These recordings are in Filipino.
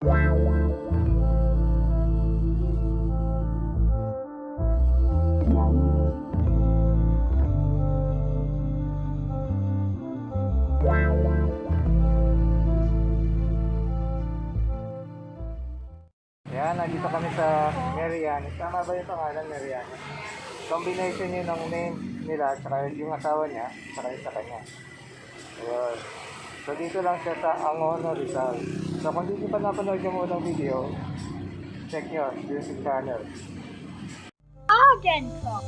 Yan, nandito kami sa Mereanes. Tama ba yung pangalan, Mereanes? Combination yun ng name nila, tsaka yung asawa niya, tsaka yung sa kanya. Ayun. So dito lang siya sa Angono, Rizal. So kung hindi pa napanood yung unang video, check nyo, YouTube channel. Arghentrock.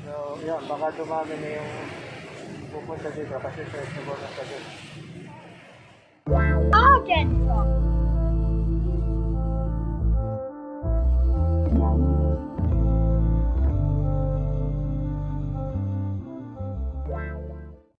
So, yan, baka dumami na yung pupunta dito kasi searchable na sa dito.